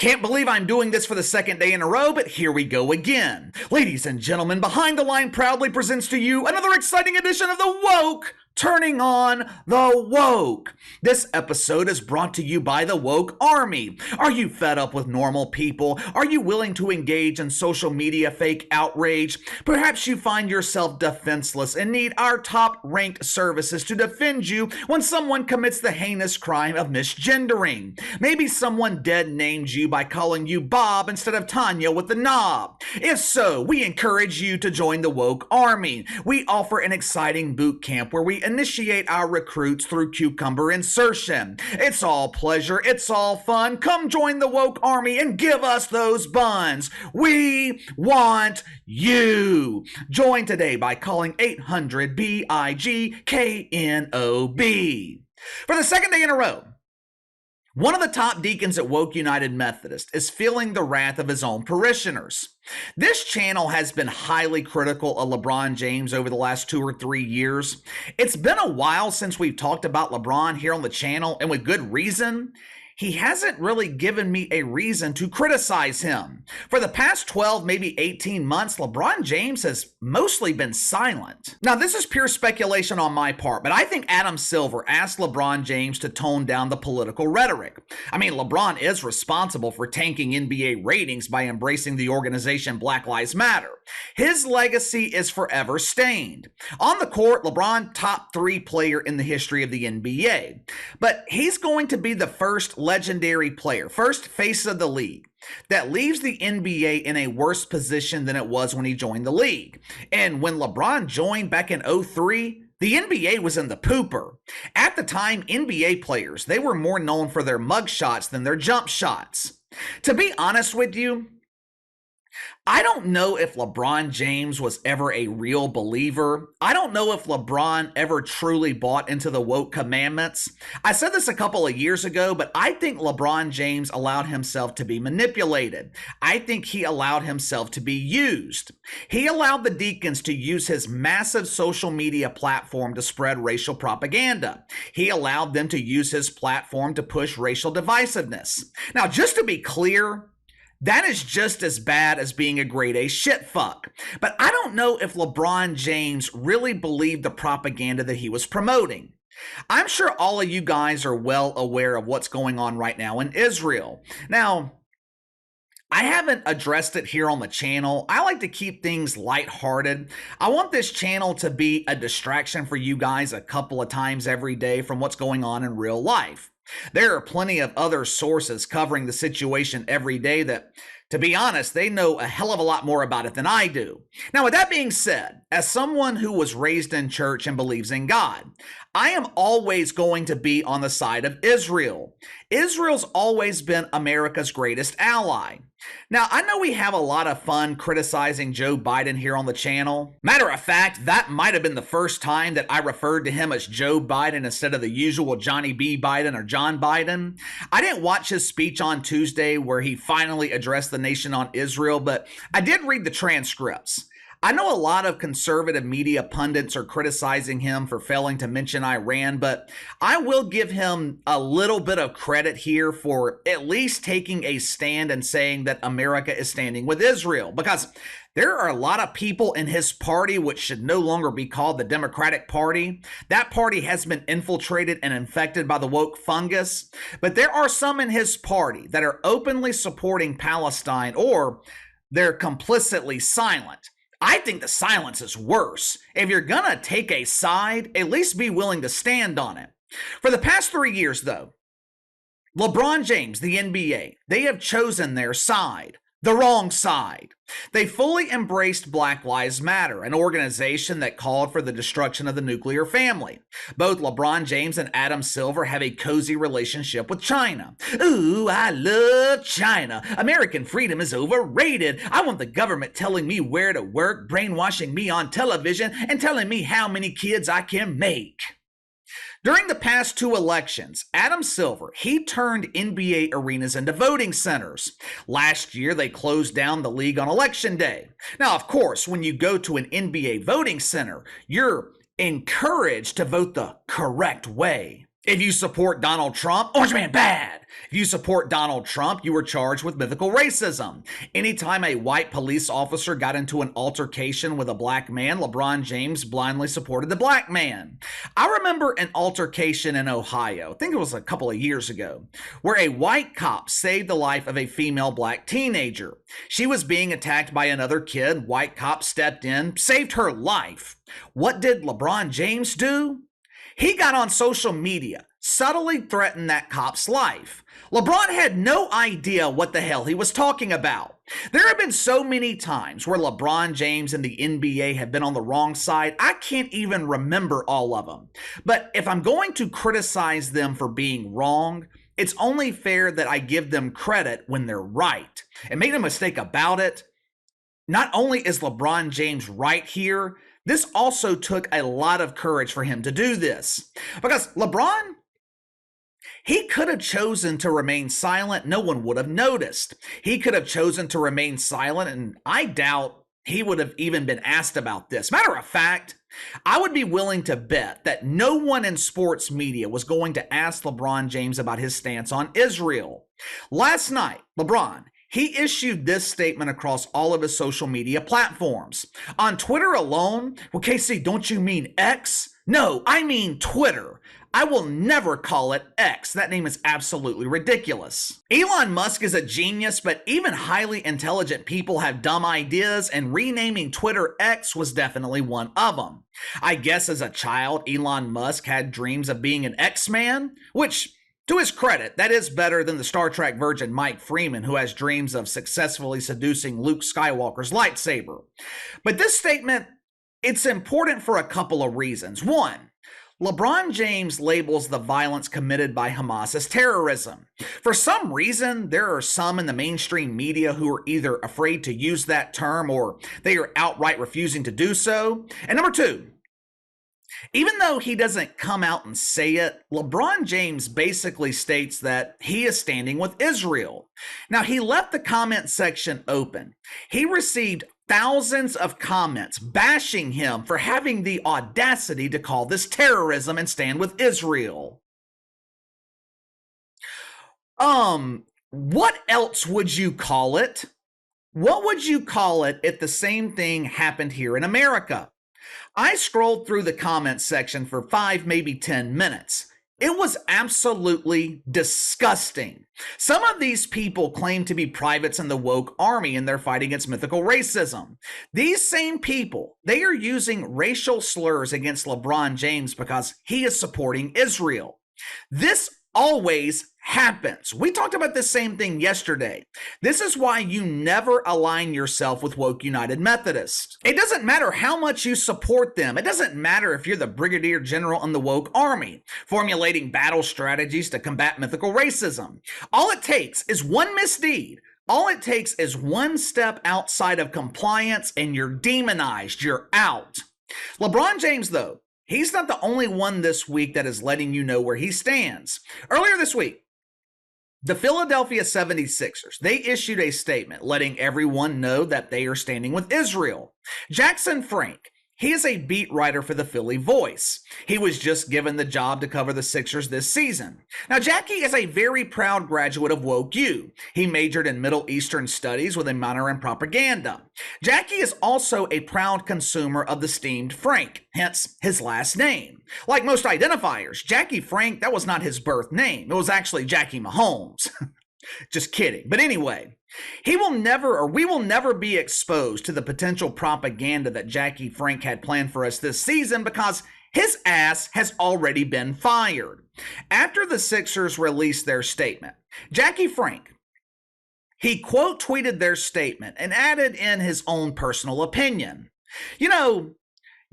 Can't believe I'm doing this for the second day in a row, but here we go again. Ladies and gentlemen, Behind the Line proudly presents to you another exciting edition of the Woke Turning on the Woke. This episode is brought to you by the Woke Army. Are you fed up with normal people? Are you willing to engage in social media fake outrage? Perhaps you find yourself defenseless and need our top-ranked services to defend you when someone commits the heinous crime of misgendering. Maybe someone dead named you by calling you Bob instead of Tanya with the knob. If so, we encourage you to join the Woke Army. We offer an exciting boot camp where we initiate our recruits through cucumber insertion. It's all pleasure, it's all fun. Come join the Woke Army and give us those buns. We want you. Join today by calling 800-BIG-KNOB. For the second day in a row, one of the top deacons at Woke United Methodist is feeling the wrath of his own parishioners. This channel has been highly critical of LeBron James over the last 2 or 3 years. It's been a while since we've talked about LeBron here on the channel, and with good reason. He hasn't really given me a reason to criticize him. For the past 12, maybe 18 months, LeBron James has mostly been silent. Now, this is pure speculation on my part, but I think Adam Silver asked LeBron James to tone down the political rhetoric. I mean, LeBron is responsible for tanking NBA ratings by embracing the organization Black Lives Matter. His legacy is forever stained. On the court, LeBron, top 3 player in the history of the NBA. But he's going to be the first legendary player, first face of the league, that leaves the NBA in a worse position than it was when he joined the league. And when LeBron joined back in 2003, the NBA was in the pooper. At the time, NBA players, they were more known for their mug shots than their jump shots. To be honest with you, I don't know if LeBron James was ever a real believer. I don't know if LeBron ever truly bought into the woke commandments. I said this a couple of years ago, but I think LeBron James allowed himself to be manipulated. I think he allowed himself to be used. He allowed the deacons to use his massive social media platform to spread racial propaganda. He allowed them to use his platform to push racial divisiveness. Now, just to be clear, that is just as bad as being a grade A shitfuck. But I don't know if LeBron James really believed the propaganda that he was promoting. I'm sure all of you guys are well aware of what's going on right now in Israel. Now, I haven't addressed it here on the channel. I like to keep things lighthearted. I want this channel to be a distraction for you guys a couple of times every day from what's going on in real life. There are plenty of other sources covering the situation every day that, to be honest, they know a hell of a lot more about it than I do. Now, with that being said, as someone who was raised in church and believes in God, I am always going to be on the side of Israel. Israel's always been America's greatest ally. Now, I know we have a lot of fun criticizing Joe Biden here on the channel. Matter of fact, that might have been the first time that I referred to him as Joe Biden instead of the usual Johnny B. Biden or John Biden. I didn't watch his speech on Tuesday where he finally addressed the nation on Israel, but I did read the transcripts. I know a lot of conservative media pundits are criticizing him for failing to mention Iran, but I will give him a little bit of credit here for at least taking a stand and saying that America is standing with Israel, because there are a lot of people in his party, which should no longer be called the Democratic Party. That party has been infiltrated and infected by the woke fungus, but there are some in his party that are openly supporting Palestine, or they're complicitly silent. I think the silence is worse. If you're gonna take a side, at least be willing to stand on it. For the past 3 years, though, LeBron James, the NBA, they have chosen their side. The wrong side. They fully embraced Black Lives Matter, an organization that called for the destruction of the nuclear family. Both LeBron James and Adam Silver have a cozy relationship with China. Ooh, I love China. American freedom is overrated. I want the government telling me where to work, brainwashing me on television, and telling me how many kids I can make. During the past 2 elections, Adam Silver, he turned NBA arenas into voting centers. Last year, they closed down the league on election day. Now, of course, when you go to an NBA voting center, you're encouraged to vote the correct way. If you support Donald Trump, Orange Man bad. If you support Donald Trump, you were charged with mythical racism. Anytime a white police officer got into an altercation with a black man, LeBron James blindly supported the black man. I remember an altercation in Ohio, I think it was a couple of years ago, where a white cop saved the life of a female black teenager. She was being attacked by another kid. White cop stepped in, saved her life. What did LeBron James do? He got on social media, subtly threatened that cop's life. LeBron had no idea what the hell he was talking about. There have been so many times where LeBron James and the NBA have been on the wrong side, I can't even remember all of them. But if I'm going to criticize them for being wrong, it's only fair that I give them credit when they're right. And make no mistake about it, not only is LeBron James right here, this also took a lot of courage for him to do this. Because LeBron, he could have chosen to remain silent. No one would have noticed. He could have chosen to remain silent, and I doubt he would have even been asked about this. Matter of fact, I would be willing to bet that no one in sports media was going to ask LeBron James about his stance on Israel. Last night, LeBron, he issued this statement across all of his social media platforms. On Twitter alone, well, Casey, don't you mean X? No, I mean Twitter. I will never call it X. That name is absolutely ridiculous. Elon Musk is a genius, but even highly intelligent people have dumb ideas, and renaming Twitter X was definitely one of them. I guess as a child, Elon Musk had dreams of being an X-Man, which, to his credit, that is better than the Star Trek virgin Mike Freeman, who has dreams of successfully seducing Luke Skywalker's lightsaber. But this statement, it's important for a couple of reasons. One, LeBron James labels the violence committed by Hamas as terrorism. For some reason, there are some in the mainstream media who are either afraid to use that term or they are outright refusing to do so. And number two, even though he doesn't come out and say it, LeBron James basically states that he is standing with Israel. Now, he left the comment section open. He received thousands of comments bashing him for having the audacity to call this terrorism and stand with Israel. What else would you call it? What would you call it if the same thing happened here in America? I scrolled through the comments section for 5, maybe 10 minutes. It was absolutely disgusting. Some of these people claim to be privates in the woke army in their fight against mythical racism. These same people, they are using racial slurs against LeBron James because he is supporting Israel. This always happens. We talked about the same thing yesterday. This is why you never align yourself with Woke United Methodists. It doesn't matter how much you support them. It doesn't matter if you're the brigadier general in the woke army, formulating battle strategies to combat mythical racism. All it takes is one misdeed. All it takes is one step outside of compliance and you're demonized. You're out. LeBron James, though, he's not the only one this week that is letting you know where he stands. Earlier this week, the Philadelphia 76ers, they issued a statement letting everyone know that they are standing with Israel. Jackson Frank, he is a beat writer for the Philly Voice. He was just given the job to cover the Sixers this season. Now, Jackie is a very proud graduate of Woke U. He majored in Middle Eastern Studies with a minor in propaganda. Jackie is also a proud consumer of the steamed Frank, hence his last name. Like most identifiers, Jackie Frank, that was not his birth name. It was actually Jackie Mahomes. Just kidding. But anyway, we will never be exposed to the potential propaganda that Jackie Frank had planned for us this season because his ass has already been fired. After the Sixers released their statement, Jackie Frank, he quote tweeted their statement and added in his own personal opinion. You know,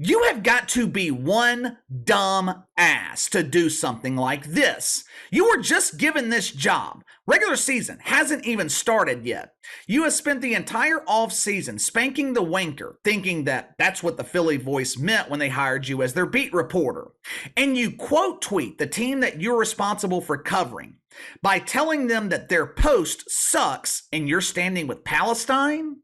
you have got to be one dumb ass to do something like this. You were just given this job. Regular season hasn't even started yet. You have spent the entire off season spanking the wanker, thinking that that's what the Philly Voice meant when they hired you as their beat reporter. And you quote tweet the team that you're responsible for covering by telling them that their post sucks and you're standing with Palestine?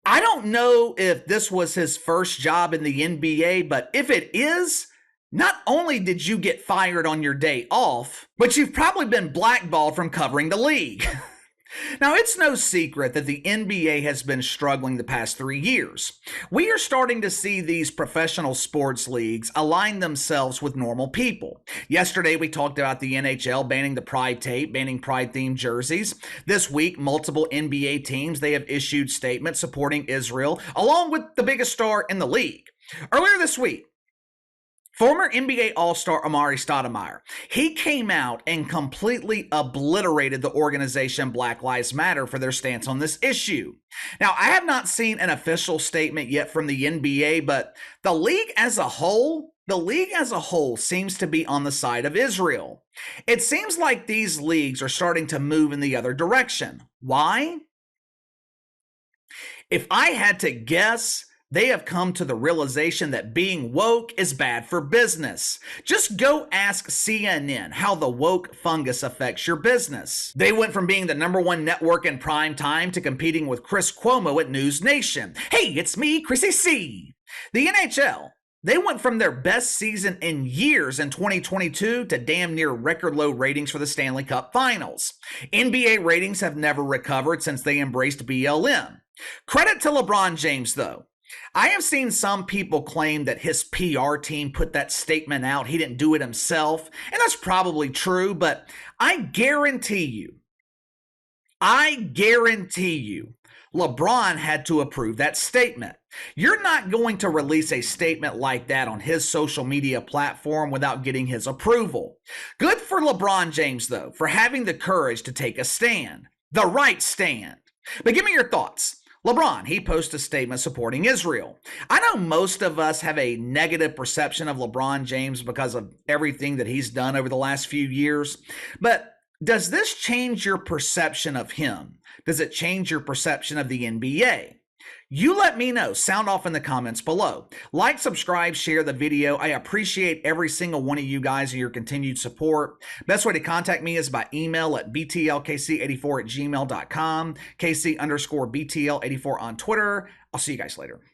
I don't know if this was his first job in the NBA, but if it is, Not only did you get fired on your day off, but you've probably been blackballed from covering the league. Now, it's no secret that the NBA has been struggling the past 3 years. We are starting to see these professional sports leagues align themselves with normal people. Yesterday, we talked about the NHL banning the Pride tape, banning Pride-themed jerseys. This week, multiple NBA teams, they have issued statements supporting Israel, along with the biggest star in the league. Earlier this week, former NBA All-Star Amari Stoudemire, he came out and completely obliterated the organization Black Lives Matter for their stance on this issue. Now, I have not seen an official statement yet from the NBA, but the league as a whole seems to be on the side of Israel. It seems like these leagues are starting to move in the other direction. Why? If I had to guess, they have come to the realization that being woke is bad for business. Just go ask CNN how the woke fungus affects your business. They went from being the #1 network in prime time to competing with Chris Cuomo at News Nation. Hey, it's me, Chrissy C. The NHL, they went from their best season in years in 2022 to damn near record low ratings for the Stanley Cup Finals. NBA ratings have never recovered since they embraced BLM. Credit to LeBron James, though. I have seen some people claim that his PR team put that statement out. He didn't do it himself. And that's probably true, but I guarantee you, LeBron had to approve that statement. You're not going to release a statement like that on his social media platform without getting his approval. Good for LeBron James, though, for having the courage to take a stand. The right stand. But give me your thoughts. LeBron, he posted a statement supporting Israel. I know most of us have a negative perception of LeBron James because of everything that he's done over the last few years, but does this change your perception of him? Does it change your perception of the NBA? You let me know. Sound off in the comments below. Like, subscribe, share the video. I appreciate every single one of you guys and your continued support. Best way to contact me is by email at btlkc84@gmail.com, KC_BTL84 on Twitter. I'll see you guys later.